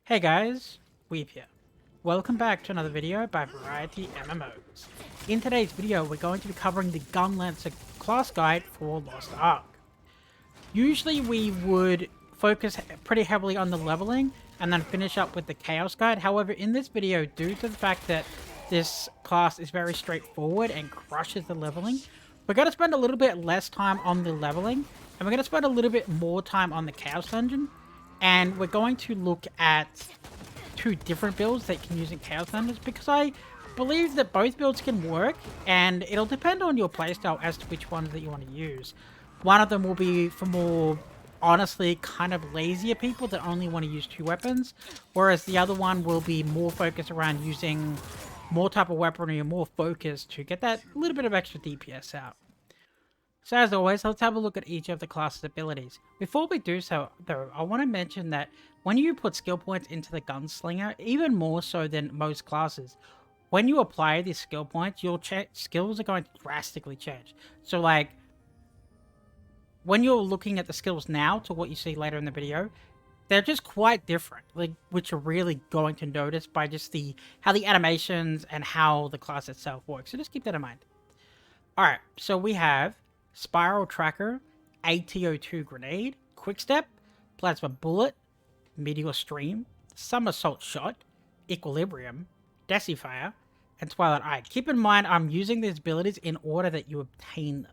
Hey guys, Weeb here. Welcome back to another video by Variety MMOs. In today's video, we're going to be covering the Gunslinger class guide for Lost Ark. Usually we would focus pretty heavily on the leveling and then finish up with the Chaos guide. However, in this video, due to the fact that this class is very straightforward and crushes the leveling, we're going to spend a little bit less time on the leveling and we're going to spend a little bit more time on the Chaos dungeon. And we're going to look at two different builds that you can use in Chaos Dungeons because I believe that both builds can work and it'll depend on your playstyle as to which ones that you want to use. One of them will be for more, honestly, kind of lazier people that only want to use two weapons, whereas the other one will be more focused around using more type of weaponry and more focus to get that little bit of extra DPS out. So as always, let's have a look at each of the class's abilities. Before we do so, though, I want to mention that when you put skill points into the Gunslinger, even more so than most classes, when you apply these skill points, your skills are going to drastically change. So like, when you're looking at the skills now to what you see later in the video, they're just quite different, like, which you're really going to notice by just how the animations and how the class itself works. So just keep that in mind. Alright, so we have Spiral Tracker, ATO2 Grenade, Quickstep, Plasma Bullet, Meteor Stream, Somersault Shot, Equilibrium, Decifire, and Twilight Eye. Keep in mind, I'm using these abilities in order that you obtain them.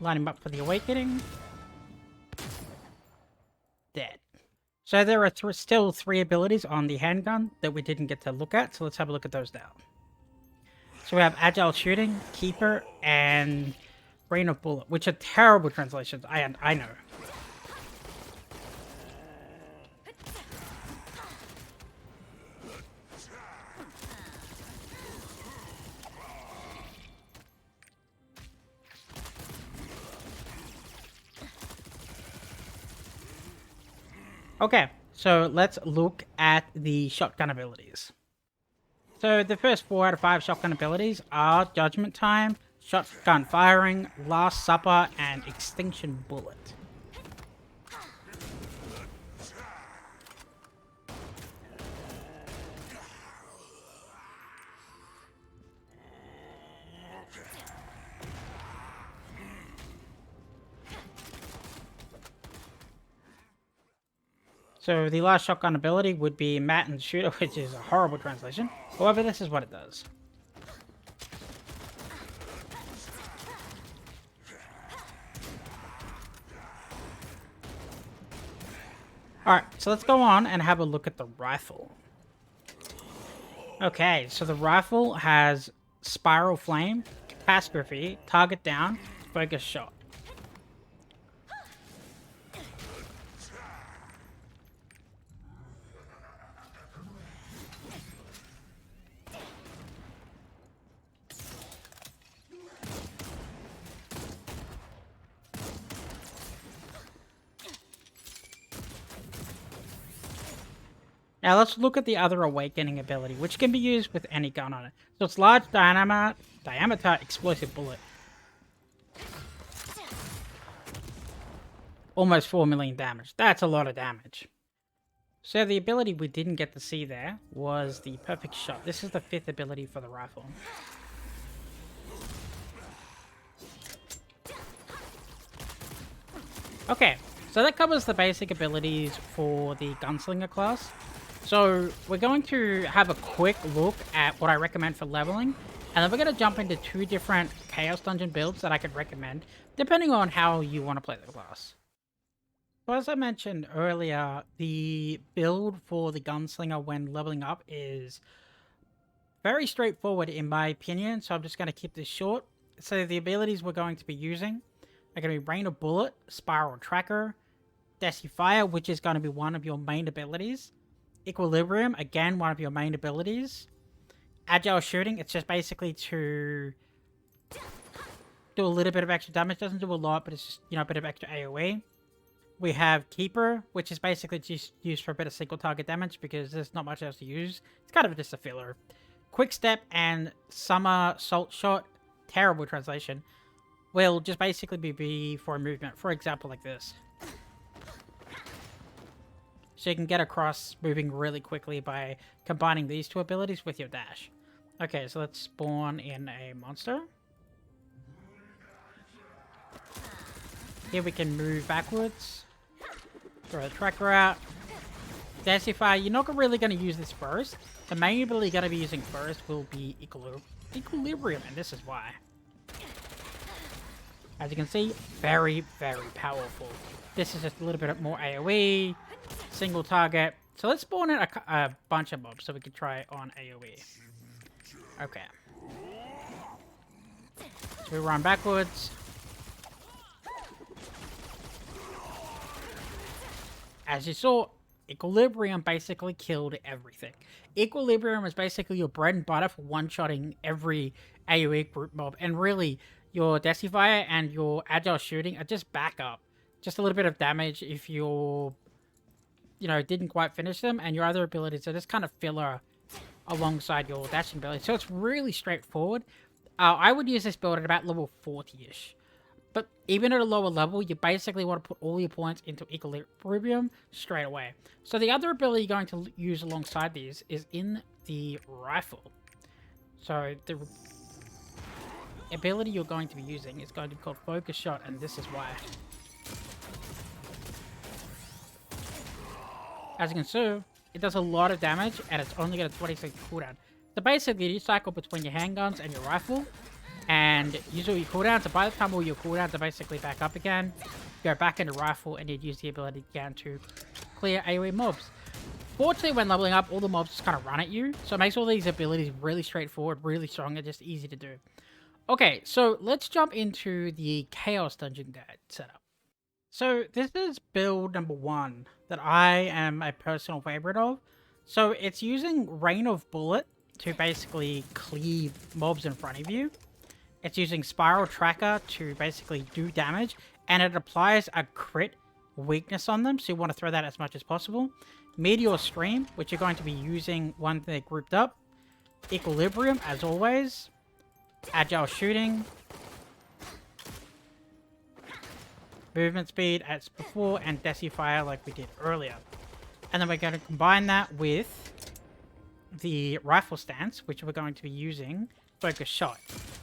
Line him up for the Awakening. Dead. So there are still three abilities on the handgun that we didn't get to look at, so let's have a look at those now. So we have Agile Shooting, Keeper, and Rain of Bullet, which are terrible translations, I know. Okay, so let's look at the shotgun abilities. So the first 4 out of 5 shotgun abilities are Judgment Time, Shotgun Firing, Last Supper, and Extinction Bullet. So the last shotgun ability would be Matin Shooter, which is a horrible translation. However, this is what it does. Alright, so let's go on and have a look at the rifle. Okay, so the rifle has Spiral Flame, Catastrophe, Target Down, Focus Shot. Now let's look at the other Awakening ability, which can be used with any gun on it. So it's Large Diameter Explosive Bullet. Almost 4 million damage. That's a lot of damage. So the ability we didn't get to see there was the Perfect Shot. This is the 5th ability for the rifle. Okay, so that covers the basic abilities for the Gunslinger class. So we're going to have a quick look at what I recommend for leveling, and then we're going to jump into 2 different Chaos Dungeon builds that I could recommend, depending on how you want to play the class. So as I mentioned earlier, the build for the Gunslinger when leveling up is very straightforward in my opinion, so I'm just going to keep this short. So the abilities we're going to be using are going to be Rain of Bullet, Spiral Tracker, Decifire, which is going to be one of your main abilities, Equilibrium, again, one of your main abilities. Agile Shooting, it's just basically to do a little bit of extra damage. Doesn't do a lot, but it's just, you know, a bit of extra AoE. We have Keeper, which is basically just used for a bit of single target damage because there's not much else to use. It's kind of just a filler. Quick Step and Summer Salt Shot, terrible translation, will just basically be for a movement. For example, like this. So you can get across moving really quickly by combining these two abilities with your dash. Okay, so let's spawn in a monster. Here we can move backwards. Throw the tracker out. Decify, you're not really going to use this first. The main ability you're going to be using first will be Equilibrium, and this is why. As you can see, very, very powerful. This is just a little bit more AoE, single target. So let's spawn in a bunch of mobs so we can try it on AoE. Okay. So we run backwards. As you saw, Equilibrium basically killed everything. Equilibrium is basically your bread and butter for one-shotting every AoE group mob. And really, your Decifier and your Agile Shooting are just backup. Just a little bit of damage if you're, you know, didn't quite finish them. And your other abilities are just kind of filler alongside your dashing ability. So it's really straightforward. I would use this build at about level 40-ish. But even at a lower level, you basically want to put all your points into Equilibrium straight away. So the other ability you're going to use alongside these is in the rifle. So the ability you're going to be using is going to be called Focus Shot, and this is why. As you can see, it does a lot of damage, and it's only got a 20-second cooldown. So basically, you cycle between your handguns and your rifle, and use all your cooldowns. So by the time all your cooldowns are basically back up again, go back into rifle, and you'd use the ability again to clear AoE mobs. Fortunately, when leveling up, all the mobs just kind of run at you, so it makes all these abilities really straightforward, really strong, and just easy to do. Okay, so let's jump into the Chaos Dungeon Guide setup. So this is build number 1 that I am a personal favorite of. So it's using Rain of Bullet to basically cleave mobs in front of you. It's using Spiral Tracker to basically do damage, and it applies a crit weakness on them, so you want to throw that as much as possible. Meteor Stream, which you're going to be using when they're grouped up. Equilibrium, as always. Agile Shooting. Movement Speed as before, and Decifier like we did earlier. And then we're going to combine that with the Rifle Stance, which we're going to be using Focus Shot.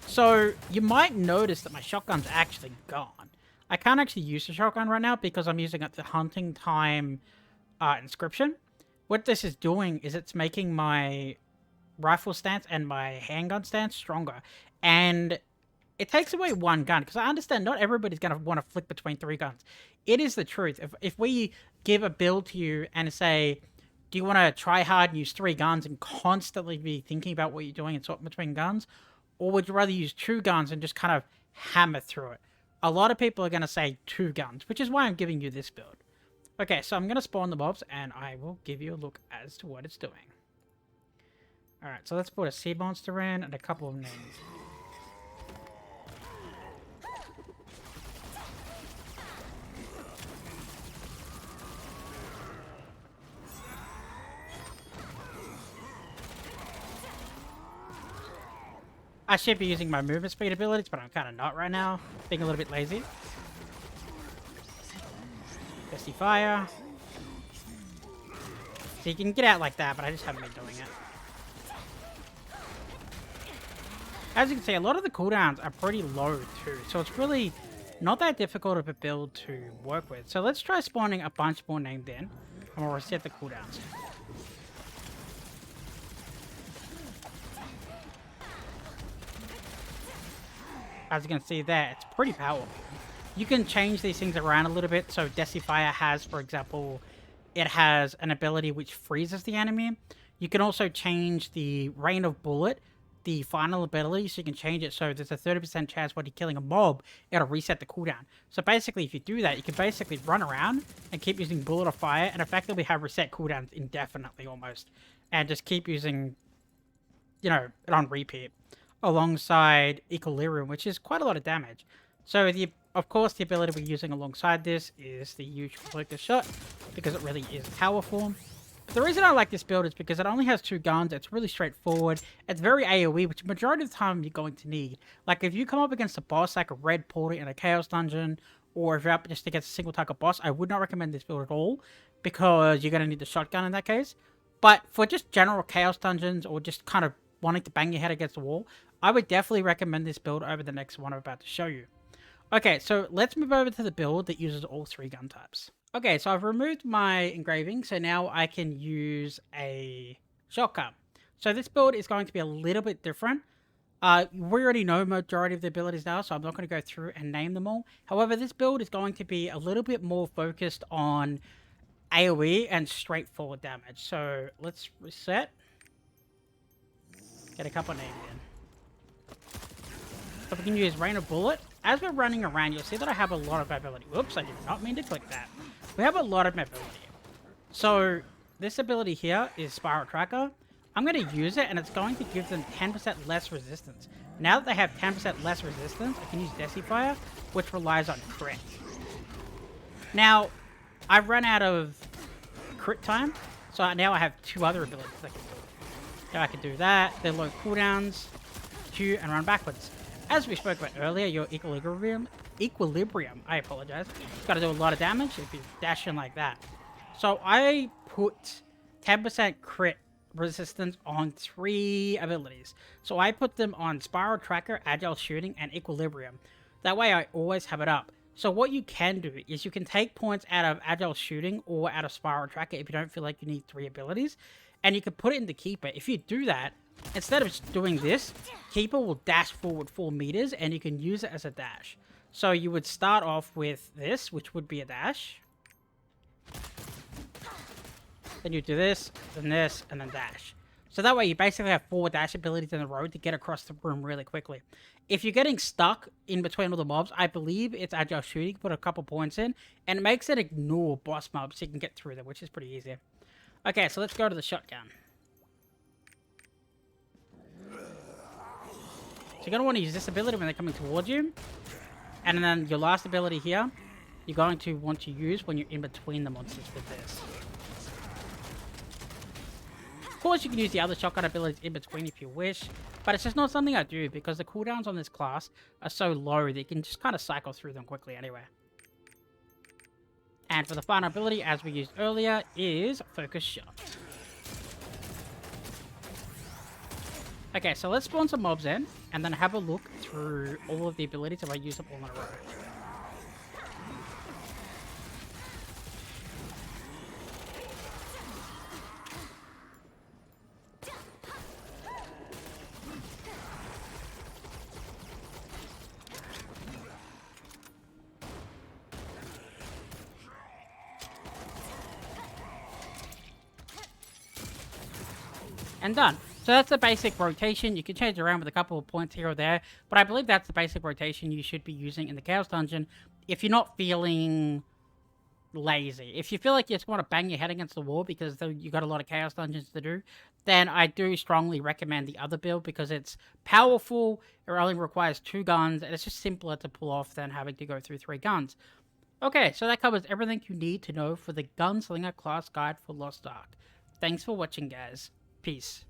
So you might notice that my shotgun's actually gone. I can't actually use the shotgun right now because I'm using the Hunting Time inscription. What this is doing is it's making my rifle stance and my handgun stance stronger. And it takes away one gun, because I understand not everybody's going to want to flick between 3 guns. It is the truth. If we give a build to you and say, do you want to try hard and use 3 guns and constantly be thinking about what you're doing and swapping between guns? Or would you rather use 2 guns and just kind of hammer through it? A lot of people are going to say 2 guns, which is why I'm giving you this build. Okay, so I'm going to spawn the mobs, and I will give you a look as to what it's doing. Alright, so let's put a sea monster in and a couple of names. I should be using my movement speed abilities, but I'm kind of not right now. Being a little bit lazy. Fire. So you can get out like that, but I just haven't been doing it. As you can see, a lot of the cooldowns are pretty low too, so it's really not that difficult of a build to work with. So let's try spawning a bunch more named in, and we'll reset the cooldowns. As you can see there, it's pretty powerful. You can change these things around a little bit. So Decifier has, for example, it has an ability which freezes the enemy. You can also change the Rain of Bullet, the final ability, so you can change it so there's a 30% chance when you're killing a mob, it'll reset the cooldown. So basically, if you do that, you can basically run around and keep using Bullet or Fire and effectively have reset cooldowns indefinitely almost. And just keep using, you know, it on repeat. alongside Equilibrium, which is quite a lot of damage. So of course, the ability we're using alongside this is the usual focus shot, because it really is powerful. But the reason I like this build is because it only has 2 guns, it's really straightforward, it's very AoE, which majority of the time you're going to need. Like, if you come up against a boss like a Red Portal in a Chaos Dungeon, or if you're up just against a single target boss, I would not recommend this build at all, because you're going to need the shotgun in that case. But for just general Chaos Dungeons, or just kind of wanting to bang your head against the wall, I would definitely recommend this build over the next one I'm about to show you. Okay, so let's move over to the build that uses all 3 gun types. Okay, so I've removed my engraving, so now I can use a shotgun. So this build is going to be a little bit different. We already know majority of the abilities now, so I'm not going to go through and name them all. However, this build is going to be a little bit more focused on AoE and straightforward damage. So let's reset. Get a couple names in. So we can use Rain of Bullet. As we're running around, you'll see that I have a lot of mobility. Whoops, I did not mean to click that. We have a lot of mobility. So this ability here is Spiral Tracker. I'm going to use it, and it's going to give them 10% less resistance. Now that they have 10% less resistance, I can use Decifier, which relies on crit. Now, I've run out of crit time, so now I have 2 other abilities I can do. Now I can do that, they're low cooldowns, Q, and run backwards. As we spoke about earlier, your equilibrium, I apologize, it's got to do a lot of damage if you dash in like that. So I put 10% crit resistance on 3 abilities. So I put them on Spiral Tracker, Agile Shooting, and Equilibrium. That way I always have it up. So what you can do is you can take points out of Agile Shooting or out of Spiral Tracker if you don't feel like you need 3 abilities, and you can put it into Keeper. If you do that, instead of just doing this, Keeper will dash forward 4 meters, and you can use it as a dash. So you would start off with this, which would be a dash. Then you do this, and then dash. So that way you basically have 4 dash abilities in a row to get across the room really quickly. If you're getting stuck in between all the mobs, I believe it's Agile Shooting, put a couple points in, and it makes it ignore boss mobs so you can get through them, which is pretty easy. Okay, so let's go to the shotgun. So you're going to want to use this ability when they're coming towards you. And then your last ability here, you're going to want to use when you're in between the monsters with this. Of course, you can use the other shotgun abilities in between if you wish, but it's just not something I do because the cooldowns on this class are so low that you can just kind of cycle through them quickly anyway. And for the final ability, as we used earlier, is Focus Shot. Okay, so let's spawn some mobs in, and then have a look through all of the abilities if I use them all in a row. And done. So that's the basic rotation. You can change it around with a couple of points here or there, but I believe that's the basic rotation you should be using in the Chaos Dungeon if you're not feeling lazy. If you feel like you just want to bang your head against the wall because you got a lot of Chaos Dungeons to do, then I do strongly recommend the other build because it's powerful, it only requires 2 guns, and it's just simpler to pull off than having to go through 3 guns. Okay, so that covers everything you need to know for the Gunslinger class guide for Lost Ark. Thanks for watching, guys. Peace.